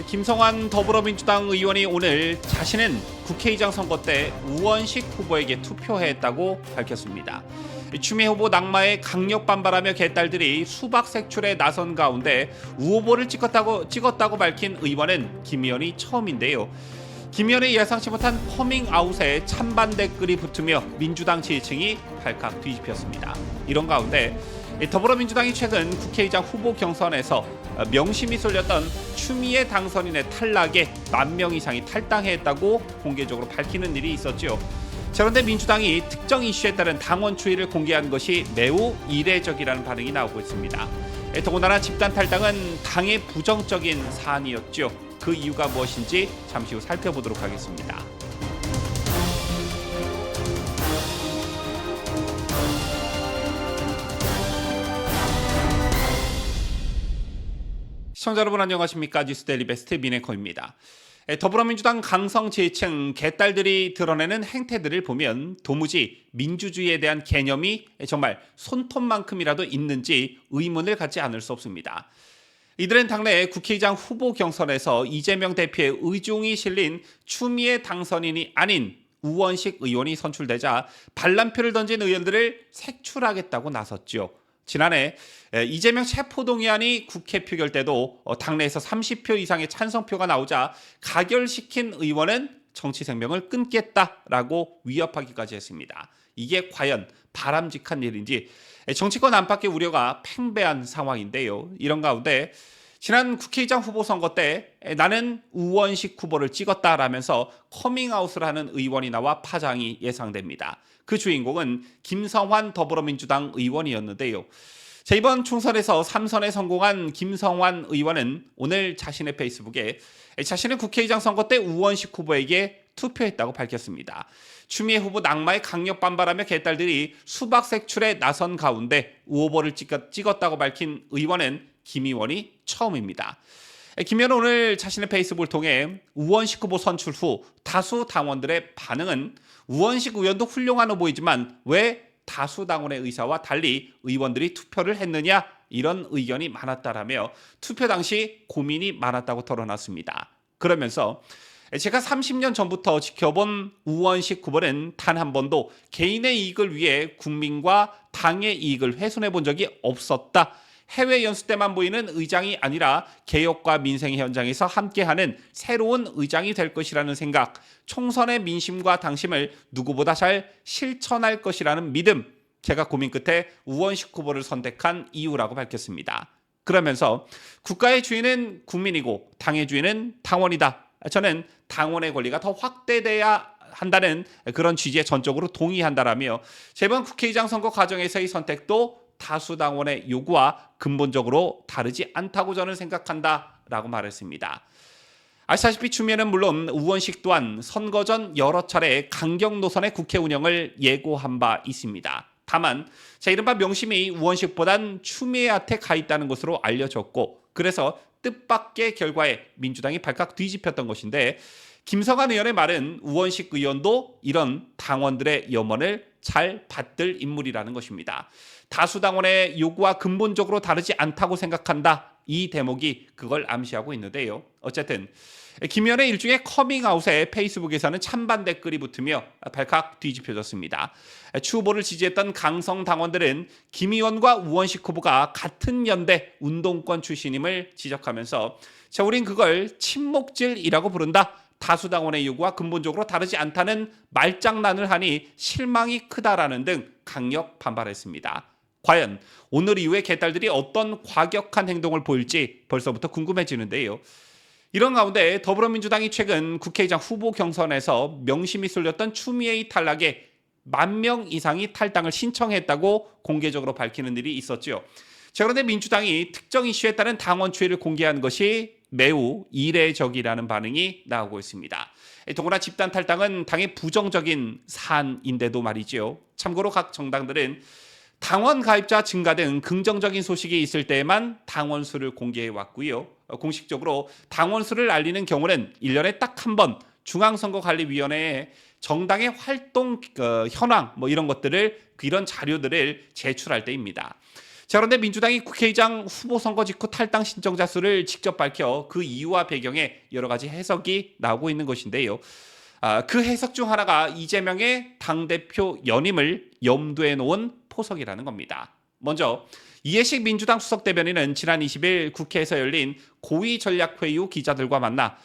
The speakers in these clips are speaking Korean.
김성환 더불어민주당 의원이 오늘 자신은 국회의장 선거 때 우원식 후보에게 투표했다고 밝혔습니다. 추미애 후보 낙마에 강력 반발하며 개딸들이 수박 색출에 나선 가운데 우 후보를 찍었다고 밝힌 의원은 김 의원이 처음인데요. 김 의원의 예상치 못한 커밍아웃에 찬반 댓글이 붙으며 민주당 지지층이 발칵 뒤집혔습니다. 이런 가운데 더불어민주당이 최근 국회의장 후보 경선에서 명심이 쏠렸던 추미애 당선인의 탈락에 10,000명 이상이 탈당했다고 공개적으로 밝히는 일이 있었죠. 그런데 민주당이 특정 이슈에 따른 당원 추이를 공개한 것이 매우 이례적이라는 반응이 나오고 있습니다. 더군다나 집단 탈당은 당의 부정적인 사안이었죠. 그 이유가 무엇인지 잠시 후 살펴보도록 하겠습니다. 시청자 여러분 안녕하십니까? 뉴스데일리 베스트 민해커입니다. 더불어민주당 강성 지지층 개딸들이 드러내는 행태들을 보면 도무지 민주주의에 대한 개념이 정말 손톱만큼이라도 있는지 의문을 갖지 않을 수 없습니다. 이들은 당내 국회의장 후보 경선에서 이재명 대표의 의중이 실린 추미애 당선인이 아닌 우원식 의원이 선출되자 반란표를 던진 의원들을 색출하겠다고 나섰죠. 지난해 이재명 체포동의안이 국회 표결 때도 당내에서 30표 이상의 찬성표가 나오자 가결시킨 의원은 정치 생명을 끊겠다라고 위협하기까지 했습니다. 이게 과연 바람직한 일인지 정치권 안팎의 우려가 팽배한 상황인데요. 이런 가운데 지난 국회의장 후보 선거 때 나는 우원식 후보를 찍었다라면서 커밍아웃을 하는 의원이 나와 파장이 예상됩니다. 그 주인공은 김성환 더불어민주당 의원이었는데요. 이번 총선에서 3선에 성공한 김성환 의원은 오늘 자신의 페이스북에 자신은 국회의장 선거 때 우원식 후보에게 투표했다고 밝혔습니다. 추미애 후보 낙마에 강력 반발하며 개딸들이 수박 색출에 나선 가운데 우 후보를 찍었다고 밝힌 의원은 김 의원이 처음입니다. 김 의원은 오늘 자신의 페이스북을 통해 우원식 후보 선출 후 다수 당원들의 반응은 우원식 의원도 훌륭한 후보이지만 왜 다수 당원의 의사와 달리 의원들이 투표를 했느냐 이런 의견이 많았다라며 투표 당시 고민이 많았다고 털어놨습니다. 그러면서 제가 30년 전부터 지켜본 우원식 후보는 단 한 번도 개인의 이익을 위해 국민과 당의 이익을 훼손해 본 적이 없었다. 해외 연수 때만 보이는 의장이 아니라 개혁과 민생 현장에서 함께하는 새로운 의장이 될 것이라는 생각, 총선의 민심과 당심을 누구보다 잘 실천할 것이라는 믿음, 제가 고민 끝에 우원식 후보를 선택한 이유라고 밝혔습니다. 그러면서 국가의 주인은 국민이고 당의 주인은 당원이다. 저는 당원의 권리가 더 확대돼야 한다는 그런 취지에 전적으로 동의한다라며 이번 국회의장 선거 과정에서의 선택도 다수 당원의 요구와 근본적으로 다르지 않다고 저는 생각한다라고 말했습니다. 아시다시피 추미애는 물론 우원식 또한 선거 전 여러 차례 강경 노선의 국회 운영을 예고한 바 있습니다. 다만 이른바 명심이 우원식보단 추미애한테 가 있다는 것으로 알려졌고 그래서 뜻밖의 결과에 민주당이 발칵 뒤집혔던 것인데 김성환 의원의 말은 우원식 의원도 이런 당원들의 염원을 잘 받들 인물이라는 것입니다. 다수 당원의 요구와 근본적으로 다르지 않다고 생각한다. 이 대목이 그걸 암시하고 있는데요. 어쨌든 김 의원의 일종의 커밍아웃에 페이스북에서는 찬반 댓글이 붙으며 발칵 뒤집혀졌습니다. 추 후보를 지지했던 강성 당원들은 김 의원과 우원식 후보가 같은 연대 운동권 출신임을 지적하면서 우린 그걸 친목질이라고 부른다. 다수 당원의 요구와 근본적으로 다르지 않다는 말장난을 하니 실망이 크다라는 등 강력 반발했습니다. 과연 오늘 이후에 개딸들이 어떤 과격한 행동을 보일지 벌써부터 궁금해지는데요. 이런 가운데 더불어민주당이 최근 국회의장 후보 경선에서 명심이 쏠렸던 추미애의 탈락에 10,000명 이상이 탈당을 신청했다고 공개적으로 밝히는 일이 있었죠. 그런데 민주당이 특정 이슈에 따른 당원 추이를 공개한 것이 매우 이례적이라는 반응이 나오고 있습니다. 더구나 집단 탈당은 당의 부정적인 사안인데도 말이죠. 참고로 각 정당들은 당원 가입자 증가 등 긍정적인 소식이 있을 때에만 당원 수를 공개해 왔고요. 공식적으로 당원 수를 알리는 경우는 1년에 딱 한 번 중앙선거관리위원회에 정당의 활동 현황 이런 것들을 이런 자료들을 제출할 때입니다. 자, 그런데 민주당이 국회의장 후보 선거 직후 탈당 신청자 수를 직접 밝혀 그 이유와 배경에 여러 가지 해석이 나오고 있는 것인데요. 그 해석 중 하나가 이재명의 당대표 연임을 염두에 놓은 포석이라는 겁니다. 먼저 이해식 민주당 수석대변인은 지난 20일 국회에서 열린 고위전략회의 후 기자들과 만나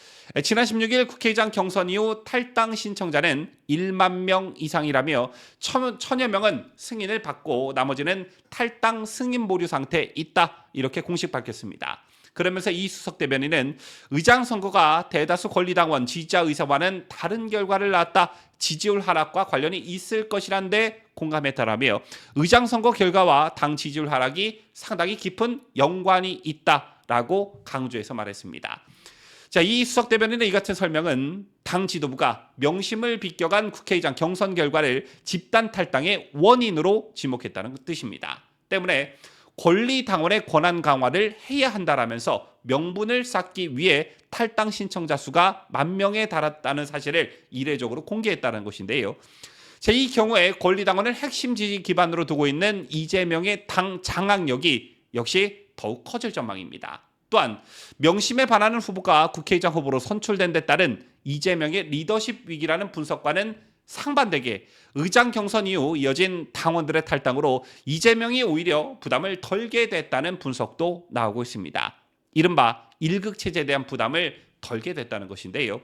지난 16일 국회의장 경선 이후 탈당 신청자는 1만 명 이상이라며 1,000여 명은 승인을 받고 나머지는 탈당 승인 보류 상태에 있다, 이렇게 공식 밝혔습니다. 그러면서 이 수석 대변인은 의장 선거가 대다수 권리당원 지지자 의사와는 다른 결과를 낳았다, 지지율 하락과 관련이 있을 것이란데 공감했다라며 의장 선거 결과와 당 지지율 하락이 상당히 깊은 연관이 있다라고 강조해서 말했습니다. 자, 이 수석 대변인의 이 같은 설명은 당 지도부가 명심을 비껴간 국회의장 경선 결과를 집단 탈당의 원인으로 지목했다는 뜻입니다. 때문에 권리당원의 권한 강화를 해야 한다라면서 명분을 쌓기 위해 탈당 신청자 수가 10,000명에 달았다는 사실을 이례적으로 공개했다는 것인데요. 자, 이 경우에 권리당원을 핵심 지지 기반으로 두고 있는 이재명의 당 장악력이 역시 더욱 커질 전망입니다. 또한 명심에 반하는 후보가 국회의장 후보로 선출된 데 따른 이재명의 리더십 위기라는 분석과는 상반되게 의장 경선 이후 이어진 당원들의 탈당으로 이재명이 오히려 부담을 덜게 됐다는 분석도 나오고 있습니다. 이른바 일극체제에 대한 부담을 덜게 됐다는 것인데요.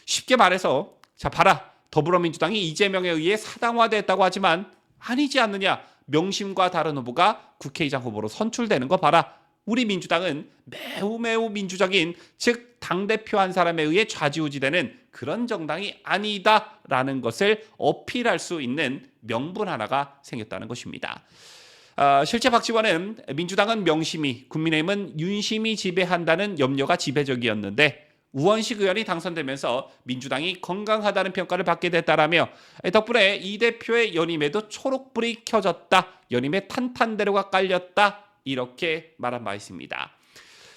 쉽게 말해서 자, 봐라, 더불어민주당이 이재명에 의해 사당화됐다고 하지만 아니지 않느냐, 명심과 다른 후보가 국회의장 후보로 선출되는 거 봐라, 우리 민주당은 매우 민주적인, 즉 당대표 한 사람에 의해 좌지우지되는 그런 정당이 아니다라는 것을 어필할 수 있는 명분 하나가 생겼다는 것입니다. 실제 박지원은 민주당은 명심이, 국민의힘은 윤심이 지배한다는 염려가 지배적이었는데 우원식 의원이 당선되면서 민주당이 건강하다는 평가를 받게 됐다라며 덕분에 이 대표의 연임에도 초록불이 켜졌다, 연임의 탄탄대로가 깔렸다, 이렇게 말한 바 있습니다.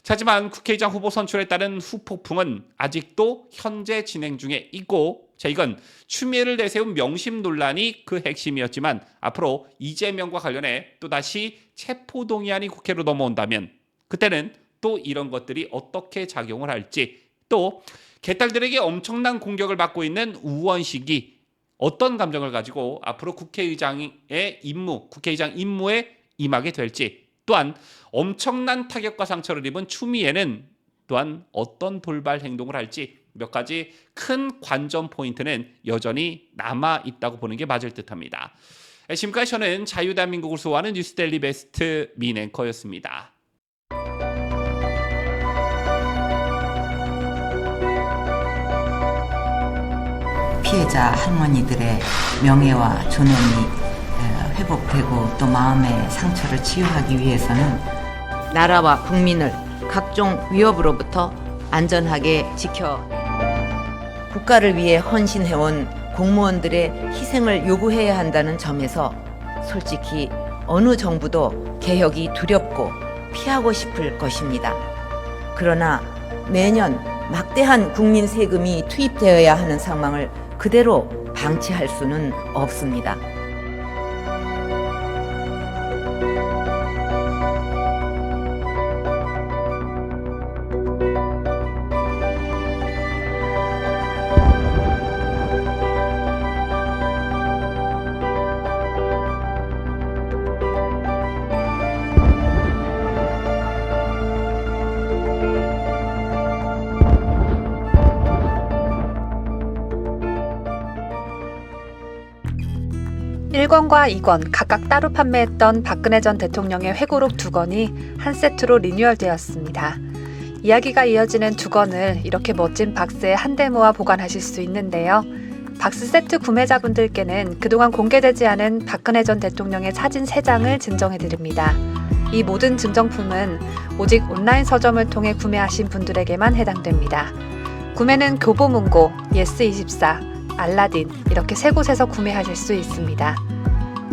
하지만 국회의장 후보 선출에 따른 후폭풍은 아직도 현재 진행 중에 있고, 자, 이건 추미애를 내세운 명심 논란이 그 핵심이었지만 앞으로 이재명과 관련해 또다시 체포동의안이 국회로 넘어온다면 그때는 또 이런 것들이 어떻게 작용을 할지, 또 개딸들에게 엄청난 공격을 받고 있는 우원식이 어떤 감정을 가지고 앞으로 국회의장 임무에 임하게 될지, 또한 엄청난 타격과 상처를 입은 추미애는 또한 어떤 돌발 행동을 할지 몇 가지 큰 관전 포인트는 여전히 남아 있다고 보는 게 맞을 듯합니다. 지금까지 저는 자유대한민국을 수호하는 뉴스데일리 베스트 민 앵커였습니다. 피해자 할머니들의 명예와 존엄이 회복되고 또 마음의 상처를 치유하기 위해서는 나라와 국민을 각종 위협으로부터 안전하게 지켜 국가를 위해 헌신해온 공무원들의 희생을 요구해야 한다는 점에서 솔직히 어느 정부도 개혁이 두렵고 피하고 싶을 것입니다. 그러나 매년 막대한 국민 세금이 투입되어야 하는 상황을 그대로 방치할 수는 없습니다. (1권과) (2권) 각각 따로 판매했던 박근혜 전 대통령의 회고록 2권이 한 세트로 리뉴얼되었습니다. 이야기가 이어지는 2권을 이렇게 멋진 박스에 한데 모아 보관하실 수 있는데요. 박스 세트 구매자분들께는 그동안 공개되지 않은 박근혜 전 대통령의 사진 3장을 증정해드립니다. 이 모든 증정품은 오직 온라인 서점을 통해 구매하신 분들에게만 해당됩니다. 구매는 교보문고, 예스24, 알라딘 이렇게 3곳에서 구매하실 수 있습니다.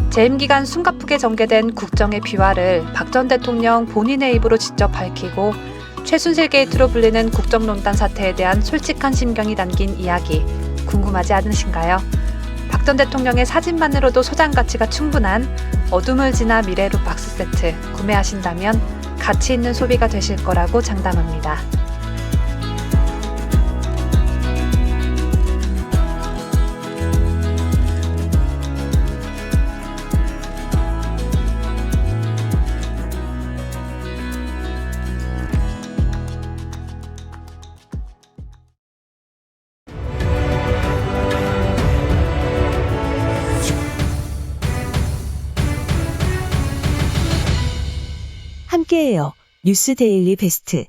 재임 기간 숨가쁘게 전개된 국정의 비화를 박 전 대통령 본인의 입으로 직접 밝히고 최순실 게이트로 불리는 국정농단 사태에 대한 솔직한 심경이 담긴 이야기 궁금하지 않으신가요? 박 전 대통령의 사진만으로도 소장 가치가 충분한 어둠을 지나 미래룩 박스 세트 구매하신다면 가치 있는 소비가 되실 거라고 장담합니다. 함께해요. 뉴스 데일리 베스트.